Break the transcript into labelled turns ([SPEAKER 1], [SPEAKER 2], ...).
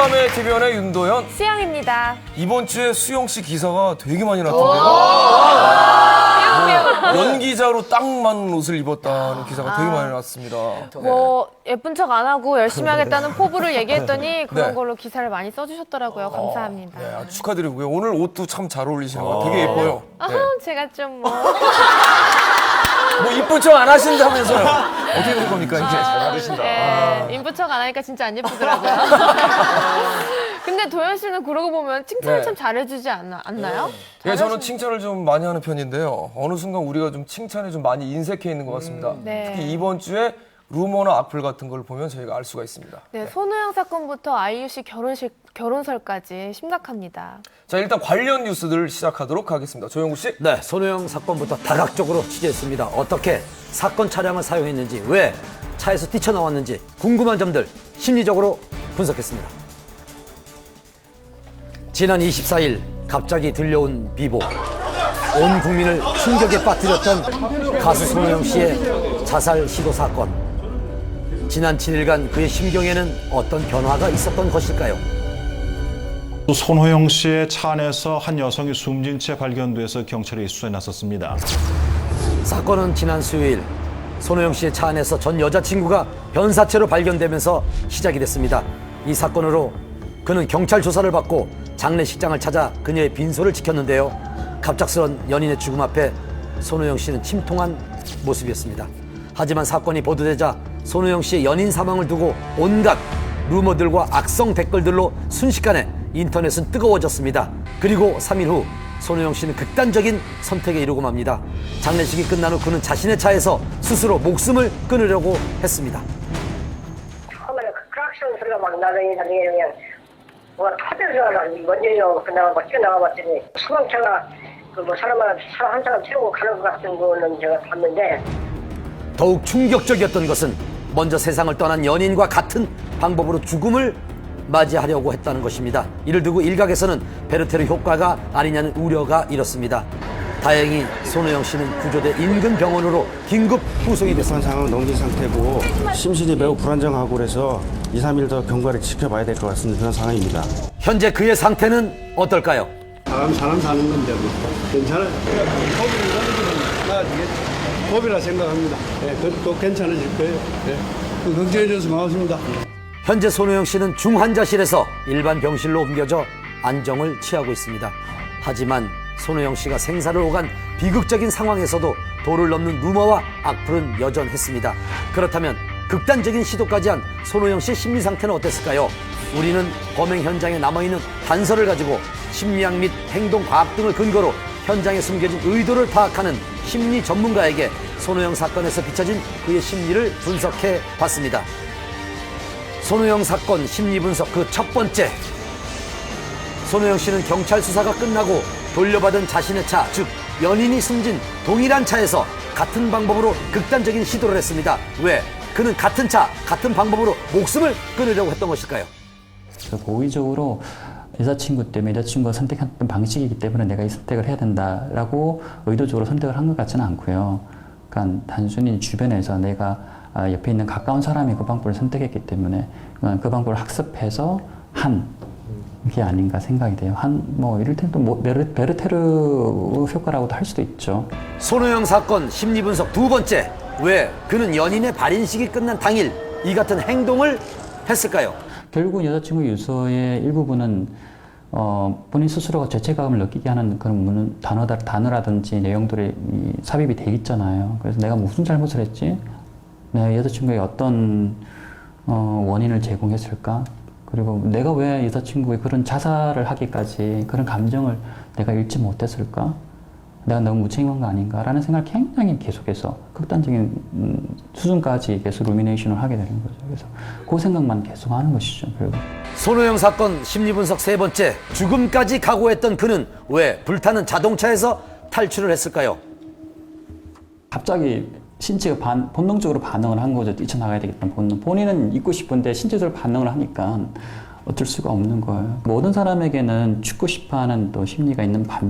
[SPEAKER 1] 그다음에 TVN의 윤도현,
[SPEAKER 2] 수영입니다.
[SPEAKER 1] 이번 주에 수영 씨 기사가 되게 많이 났던데요. 연기자로 딱 맞는 옷을 입었다는 기사가 되게 많이 났습니다.
[SPEAKER 2] 뭐 예쁜 척 안 하고 열심히 하겠다는 포부를 얘기했더니 그런
[SPEAKER 1] 네.
[SPEAKER 2] 걸로 기사를 많이 써주셨더라고요. 감사합니다.
[SPEAKER 1] 네, 아주 축하드리고요. 오늘 옷도 참 잘 어울리시는 것 같아요. 되게 예뻐요. 네.
[SPEAKER 2] 제가 좀 뭐.
[SPEAKER 1] 뭐 이쁜 척 안 하신다면서요. 어떻게 될 겁니까 이제?
[SPEAKER 3] 잘 받으신다.
[SPEAKER 2] 네, 인부 척 안 하니까 진짜 안 예쁘더라고요. 근데 도현 씨는 그러고 보면 칭찬을
[SPEAKER 1] 네.
[SPEAKER 2] 참 잘해주지 않나요?
[SPEAKER 1] 예, 저는 칭찬을 좀 많이 하는 편인데요. 어느 순간 우리가 좀 칭찬에 좀 많이 인색해 있는 것 같습니다.
[SPEAKER 2] 네.
[SPEAKER 1] 특히 이번 주에 루머나 악플 같은 걸 보면 저희가 알 수가 있습니다.
[SPEAKER 2] 네, 손호영 사건부터 아이유 씨 결혼설까지 심각합니다.
[SPEAKER 1] 자, 일단 관련 뉴스들 시작하도록 하겠습니다. 조영구 씨.
[SPEAKER 4] 네, 손호영 사건부터 다각적으로 취재했습니다. 어떻게 사건 차량을 사용했는지, 왜 차에서 뛰쳐나왔는지 궁금한 점들 심리적으로 분석했습니다. 지난 24일 갑자기 들려온 비보. 온 국민을 충격에 빠뜨렸던 가수 손호영 씨의 자살 시도 사건. 지난 7일간 그의 심경에는 어떤 변화가 있었던 것일까요?
[SPEAKER 3] 손호영 씨의 차 안에서 한 여성이 숨진 채 발견돼서 경찰이 수사에 나섰습니다.
[SPEAKER 4] 사건은 지난 수요일 손호영 씨의 차 안에서 전 여자친구가 변사체로 발견되면서 시작이 됐습니다. 이 사건으로 그는 경찰 조사를 받고 장례식장을 찾아 그녀의 빈소를 지켰는데요. 갑작스런 연인의 죽음 앞에 손호영 씨는 침통한 모습이었습니다. 하지만 사건이 보도되자 손호영 씨의 연인 사망을 두고 온갖 루머들과 악성 댓글들로 순식간에 인터넷은 뜨거워졌습니다. 그리고 3일 후 손호영 씨는 극단적인 선택에 이르고 맙니다. 장례식이 끝난 후 그는 자신의 차에서 스스로 목숨을 끊으려고 했습니다.
[SPEAKER 5] 처음에 크락션 소리가 막 나더니 나중에 그냥 뭐가 터져서 먼저 그나마 막 튀어나와봤더니 소방차가 그 뭐 사람 한 사람 태우고 가는 것 같은 거는 제가 봤는데
[SPEAKER 4] 더욱 충격적이었던 것은 먼저 세상을 떠난 연인과 같은 방법으로 죽음을 맞이하려고 했다는 것입니다. 이를 두고 일각에서는 베르테르 효과가 아니냐는 우려가 일었습니다. 다행히 손호영 씨는 구조돼 인근 병원으로 긴급 후송이 됐습니다.
[SPEAKER 6] 상황은 넘긴 상태고 심신이 매우 불안정하고 그래서 2, 3일 더 경과를 지켜봐야 될 것 같은 그런 상황입니다.
[SPEAKER 4] 현재 그의 상태는 어떨까요?
[SPEAKER 7] 사람 사는 건데 뭐 괜찮아요. 법이라 생각합니다. 또 괜찮아질 거예요. 걱정해줘서 고맙습니다.
[SPEAKER 4] 현재 손호영 씨는 중환자실에서 일반 병실로 옮겨져 안정을 취하고 있습니다. 하지만 손호영 씨가 생사를 오간 비극적인 상황에서도 도를 넘는 루머와 악플은 여전했습니다. 그렇다면 극단적인 시도까지 한 손호영 씨의 심리 상태는 어땠을까요? 우리는 범행 현장에 남아있는 단서를 가지고 심리학 및 행동과학 등을 근거로 현장에 숨겨진 의도를 파악하는 심리 전문가에게 손호영 사건에서 비춰진 그의 심리를 분석해 봤습니다. 손호영 사건 심리 분석 그 첫 번째. 손호영 씨는 경찰 수사가 끝나고 돌려받은 자신의 차, 즉 연인이 숨진 동일한 차에서 같은 방법으로 극단적인 시도를 했습니다. 왜? 그는 같은 차, 같은 방법으로 목숨을 끊으려고 했던 것일까요?
[SPEAKER 8] 고의적으로 여자친구 때문에 여자친구가 선택했던 방식이기 때문에 내가 이 선택을 해야 된다라고 의도적으로 선택을 한 것 같지는 않고요. 그러니까 단순히 주변에서 내가 옆에 있는 가까운 사람이 그 방법을 선택했기 때문에 그 방법을 학습해서 한 게 아닌가 생각이 돼요. 이를테면 또 베르테르 효과라고도 할 수도 있죠.
[SPEAKER 4] 손호영 사건 심리 분석 두 번째. 왜 그는 연인의 발인식이 끝난 당일 이 같은 행동을 했을까요?
[SPEAKER 8] 결국 여자친구 유서의 일부분은 본인 스스로가 죄책감을 느끼게 하는 그런 단어라든지 내용들이 삽입이 돼 있잖아요. 그래서 내가 무슨 잘못을 했지? 내 여자친구에게 어떤 원인을 제공했을까? 그리고 내가 왜 여자친구의 그런 자살을 하기까지 그런 감정을 내가 잃지 못했을까? 내가 너무 무책임한 거 아닌가라는 생각을 굉장히 계속해서 극단적인 수준까지 계속 루미네이션을 하게 되는 거죠. 그래서 그 생각만 계속 하는 것이죠, 결국.
[SPEAKER 4] 손호영 사건 심리 분석 세 번째. 죽음까지 각오했던 그는 왜 불타는 자동차에서 탈출을 했을까요?
[SPEAKER 8] 갑자기 신체가 본능적으로 반응을 한 거죠. 뛰쳐나가야 되겠다는 본능. 본인은 있고 싶은데 신체적으로 반응을 하니까 어쩔 수가 없는 거예요. 모든 사람에게는 죽고 싶어하는 또 심리가 있는 반면